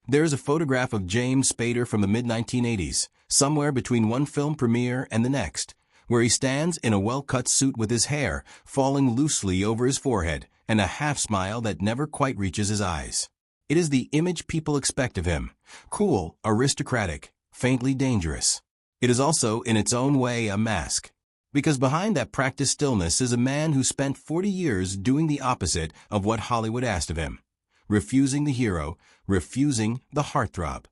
There is a photograph of James Spader from the mid-1980s, somewhere between one film premiere and the next, where he stands in a well-cut suit with his hair falling loosely over his forehead and a half-smile that never quite reaches his eyes. It is the image people expect of him: cool, aristocratic, faintly dangerous. It is also, in its own way, a mask. Because behind that practiced stillness is a man who spent 40 years doing the opposite of what Hollywood asked of him. Refusing the hero, refusing the heartthrob,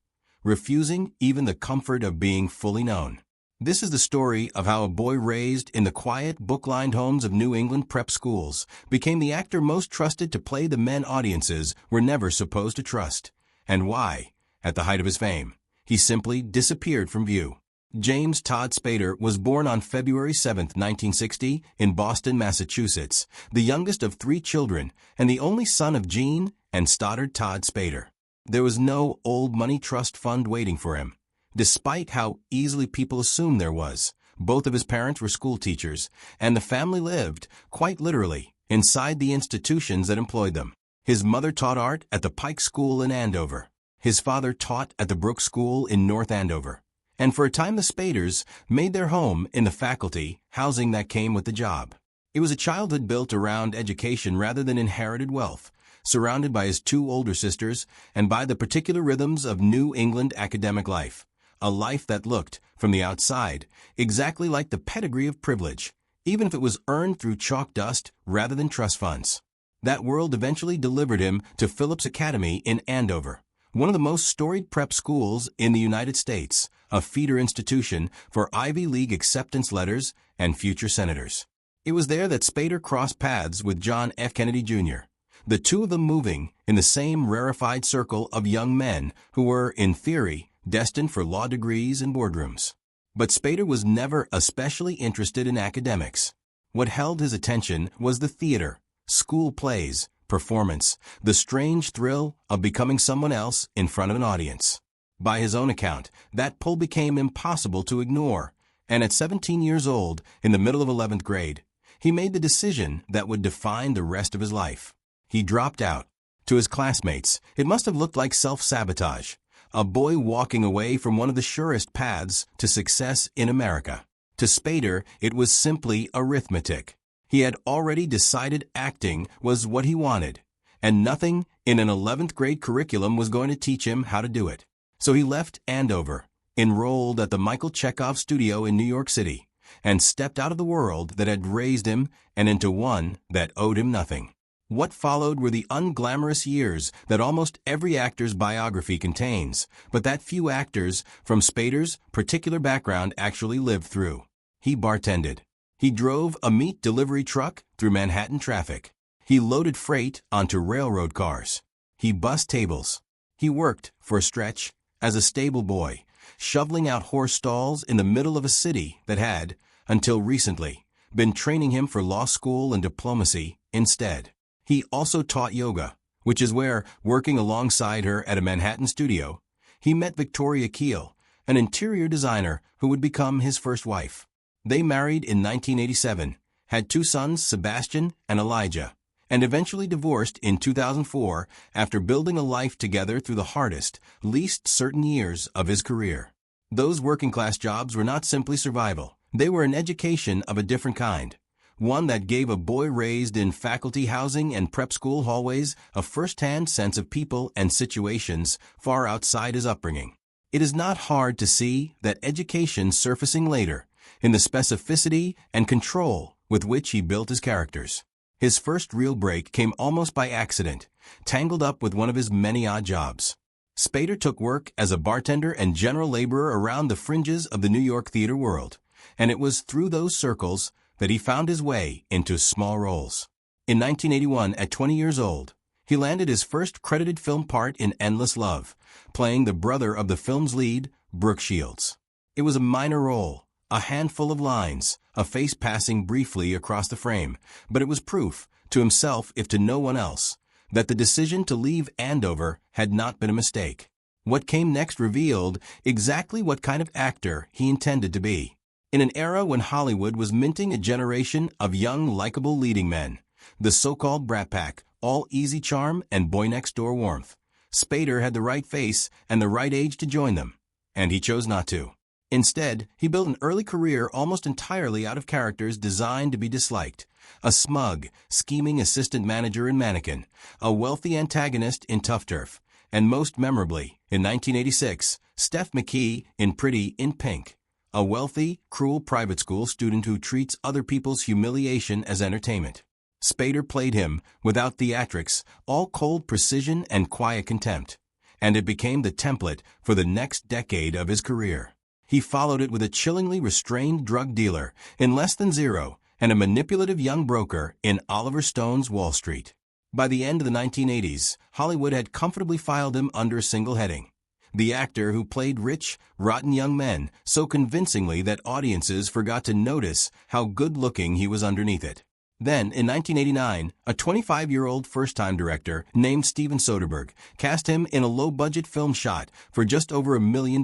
refusing even the comfort of being fully known. This is the story of how a boy raised in the quiet, book-lined homes of New England prep schools became the actor most trusted to play the men audiences were never supposed to trust, and why, at the height of his fame, he simply disappeared from view. James Todd Spader was born on February 7, 1960, in Boston, Massachusetts, the youngest of 3 children and the only son of Jean and Stoddard Todd Spader. There was no old money trust fund waiting for him, despite how easily people assumed there was. Both of his parents were school teachers, and the family lived, quite literally, inside the institutions that employed them. His mother taught art at the Pike School in Andover. His father taught at the Brooks School in North Andover. And for a time the Spaders made their home in the faculty housing that came with the job. It was a childhood built around education rather than inherited wealth, surrounded by his 2 older sisters and by the particular rhythms of New England academic life, a life that looked, from the outside, exactly like the pedigree of privilege, even if it was earned through chalk dust rather than trust funds. That world eventually delivered him to Phillips Academy in Andover, one of the most storied prep schools in the United States, a feeder institution for Ivy League acceptance letters and future senators. It was there that Spader crossed paths with John F. Kennedy Jr., the 2 of them moving in the same rarefied circle of young men who were, in theory, destined for law degrees and boardrooms. But Spader was never especially interested in academics. What held his attention was the theater, school plays, performance, the strange thrill of becoming someone else in front of an audience. By his own account, that pull became impossible to ignore, and at 17 years old, in the middle of 11th grade, he made the decision that would define the rest of his life. He dropped out. To his classmates, it must have looked like self-sabotage, a boy walking away from one of the surest paths to success in America. To Spader, it was simply arithmetic. He had already decided acting was what he wanted, and nothing in an 11th grade curriculum was going to teach him how to do it. So he left Andover, enrolled at the Michael Chekhov studio in New York City, and stepped out of the world that had raised him and into one that owed him nothing. What followed were the unglamorous years that almost every actor's biography contains, but that few actors from Spader's particular background actually lived through. He bartended. He drove a meat delivery truck through Manhattan traffic. He loaded freight onto railroad cars. He bussed tables. He worked, for a stretch, as a stable boy, shoveling out horse stalls in the middle of a city that had, until recently, been training him for law school and diplomacy instead. He also taught yoga, which is where, working alongside her at a Manhattan studio, he met Victoria Keel, an interior designer who would become his first wife. They married in 1987, had 2 sons, Sebastian and Elijah, and eventually divorced in 2004 after building a life together through the hardest, least certain years of his career. Those working-class jobs were not simply survival. They were an education of a different kind, one that gave a boy raised in faculty housing and prep school hallways a first-hand sense of people and situations far outside his upbringing. It is not hard to see that education surfacing later in the specificity and control with which he built his characters. His first real break came almost by accident, tangled up with one of his many odd jobs. Spader took work as a bartender and general laborer around the fringes of the New York theater world, and it was through those circles that he found his way into small roles. In 1981, at 20 years old, he landed his first credited film part in Endless Love, playing the brother of the film's lead, Brooke Shields. It was a minor role, a handful of lines, a face passing briefly across the frame, but it was proof, to himself if to no one else, that the decision to leave Andover had not been a mistake. What came next revealed exactly what kind of actor he intended to be. In an era when Hollywood was minting a generation of young, likable leading men, the so-called Brat Pack, all easy charm and boy-next-door warmth, Spader had the right face and the right age to join them, and he chose not to. Instead, he built an early career almost entirely out of characters designed to be disliked. A smug, scheming assistant manager in Mannequin, a wealthy antagonist in Tough Turf, and most memorably, in 1986, Steph McKee in Pretty in Pink, a wealthy, cruel private school student who treats other people's humiliation as entertainment. Spader played him, without theatrics, all cold precision and quiet contempt, and it became the template for the next decade of his career. He followed it with a chillingly restrained drug dealer in Less Than Zero and a manipulative young broker in Oliver Stone's Wall Street. By the end of the 1980s, Hollywood had comfortably filed him under a single heading: the actor who played rich, rotten young men so convincingly that audiences forgot to notice how good-looking he was underneath it. Then, in 1989, a 25-year-old first-time director named Steven Soderbergh cast him in a low-budget film shot for just over $1 million,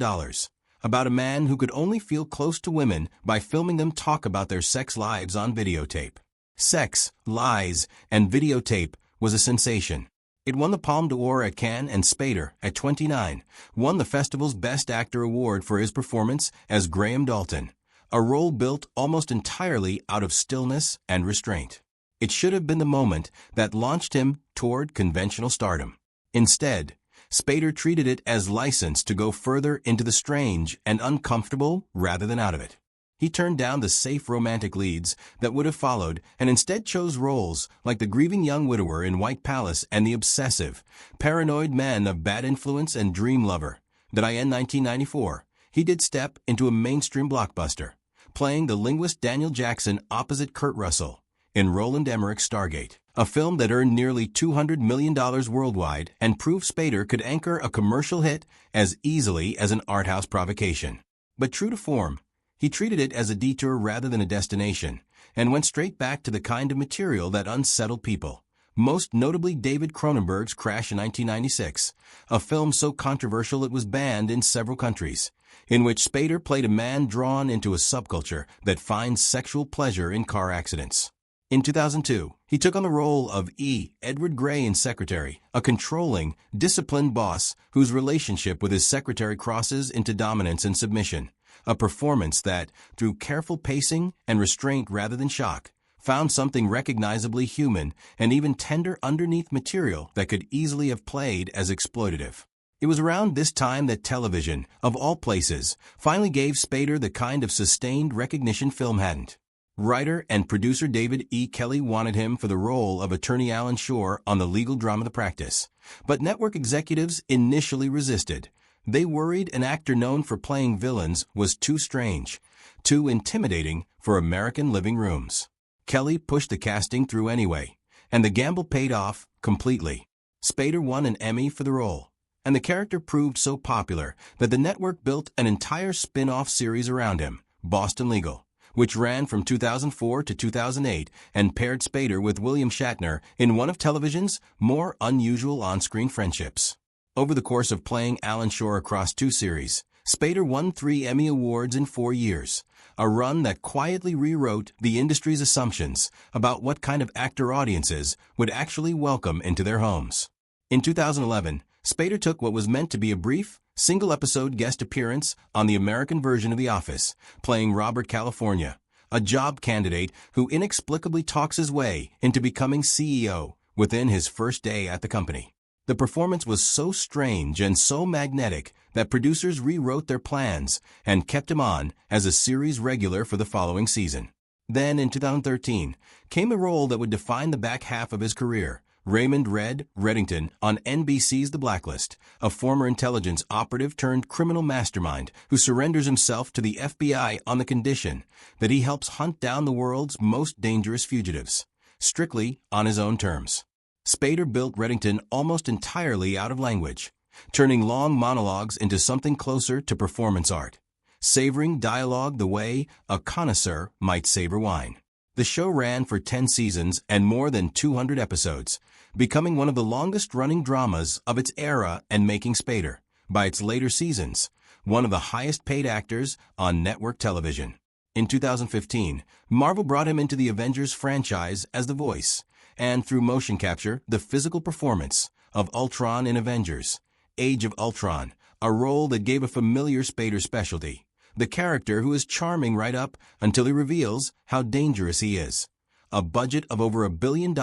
about a man who could only feel close to women by filming them talk about their sex lives on videotape. Sex, Lies, and Videotape was a sensation. It won the Palme d'Or at Cannes, and Spader, at 29, won the festival's Best Actor award for his performance as Graham Dalton, a role built almost entirely out of stillness and restraint. It should have been the moment that launched him toward conventional stardom. Instead, Spader treated it as license to go further into the strange and uncomfortable rather than out of it. He turned down the safe romantic leads that would have followed and instead chose roles like the grieving young widower in White Palace and the obsessive, paranoid man of Bad Influence and Dream Lover. That in 1994, he did step into a mainstream blockbuster, playing the linguist Daniel Jackson opposite Kurt Russell in Roland Emmerich's Stargate, a film that earned nearly $200 million worldwide and proved Spader could anchor a commercial hit as easily as an art house provocation. But true to form, he treated it as a detour rather than a destination, and went straight back to the kind of material that unsettled people, most notably David Cronenberg's Crash in 1996, a film so controversial it was banned in several countries, in which Spader played a man drawn into a subculture that finds sexual pleasure in car accidents. In 2002, he took on the role of Edward Gray in Secretary, a controlling, disciplined boss whose relationship with his secretary crosses into dominance and submission, a performance that, through careful pacing and restraint rather than shock, found something recognizably human and even tender underneath material that could easily have played as exploitative. It was around this time that television, of all places, finally gave Spader the kind of sustained recognition film hadn't. Writer and producer David E. Kelley wanted him for the role of Attorney Alan Shore on the legal drama The Practice, but network executives initially resisted. They worried an actor known for playing villains was too strange, too intimidating for American living rooms. Kelley pushed the casting through anyway, and the gamble paid off completely. Spader won an Emmy for the role, and the character proved so popular that the network built an entire spin-off series around him, Boston Legal, which ran from 2004 to 2008 and paired Spader with William Shatner in one of television's more unusual on-screen friendships. Over the course of playing Alan Shore across 2 series, Spader won 3 Emmy Awards in 4 years, a run that quietly rewrote the industry's assumptions about what kind of actor audiences would actually welcome into their homes. In 2011, Spader took what was meant to be a brief, single-episode guest appearance on the American version of The Office, playing Robert California, a job candidate who inexplicably talks his way into becoming CEO within his first day at the company. The performance was so strange and so magnetic that producers rewrote their plans and kept him on as a series regular for the following season. Then, in 2013, came a role that would define the back half of his career: Raymond "Red" Reddington on NBC's The Blacklist, a former intelligence operative turned criminal mastermind who surrenders himself to the FBI on the condition that he helps hunt down the world's most dangerous fugitives, strictly on his own terms. Spader built Reddington almost entirely out of language, turning long monologues into something closer to performance art, savoring dialogue the way a connoisseur might savor wine. The show ran for 10 seasons and more than 200 episodes, becoming one of the longest-running dramas of its era and making Spader, by its later seasons, one of the highest-paid actors on network television. In 2015, Marvel brought him into the Avengers franchise as the voice, and through motion capture, the physical performance of Ultron in Avengers: Age of Ultron, a role that gave a familiar Spader specialty, the character who is charming right up until he reveals how dangerous he is. A budget of over $1 billion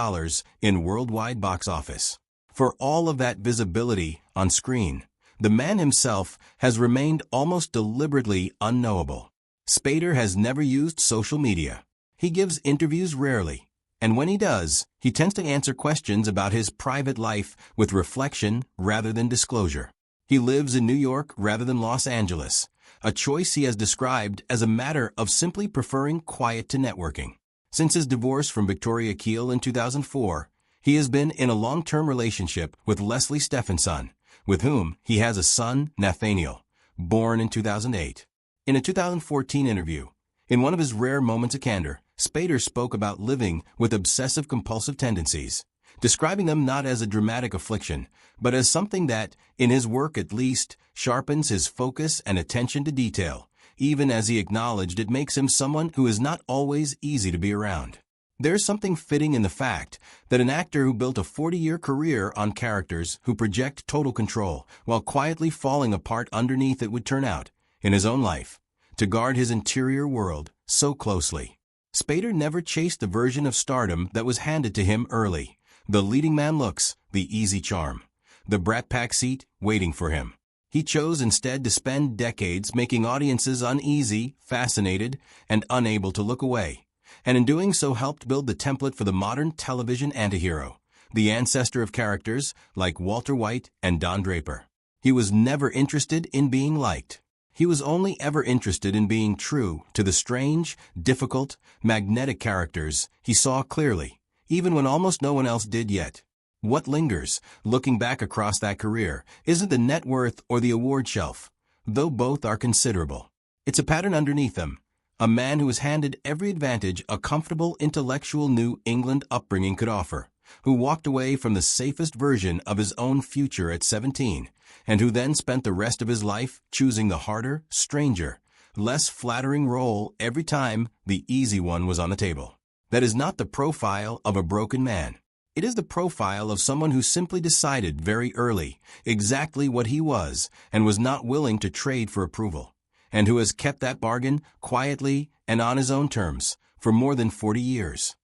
in worldwide box office. For all of that visibility on screen, the man himself has remained almost deliberately unknowable. Spader has never used social media. He gives interviews rarely, and when he does, he tends to answer questions about his private life with reflection rather than disclosure. He lives in New York rather than Los Angeles, a choice he has described as a matter of simply preferring quiet to networking. Since his divorce from Victoria Keel in 2004, he has been in a long-term relationship with Leslie Stephenson, with whom he has a son, Nathaniel, born in 2008. In a 2014 interview, in one of his rare moments of candor, Spader spoke about living with obsessive-compulsive tendencies, describing them not as a dramatic affliction, but as something that, in his work at least, sharpens his focus and attention to detail, even as he acknowledged it makes him someone who is not always easy to be around. There's something fitting in the fact that an actor who built a 40-year career on characters who project total control while quietly falling apart underneath it would turn out, in his own life, to guard his interior world so closely. Spader never chased the version of stardom that was handed to him early. The leading man looks, the easy charm, the Brat Pack seat waiting for him. He chose instead to spend decades making audiences uneasy, fascinated, and unable to look away, and in doing so helped build the template for the modern television antihero, the ancestor of characters like Walter White and Don Draper. He was never interested in being liked. He was only ever interested in being true to the strange, difficult, magnetic characters he saw clearly, even when almost no one else did yet. What lingers, looking back across that career, isn't the net worth or the award shelf, though both are considerable. It's a pattern underneath them. A man who was handed every advantage a comfortable intellectual New England upbringing could offer, who walked away from the safest version of his own future at 17, and who then spent the rest of his life choosing the harder, stranger, less flattering role every time the easy one was on the table. That is not the profile of a broken man. It is the profile of someone who simply decided very early exactly what he was and was not willing to trade for approval, and who has kept that bargain quietly and on his own terms for more than 40 years.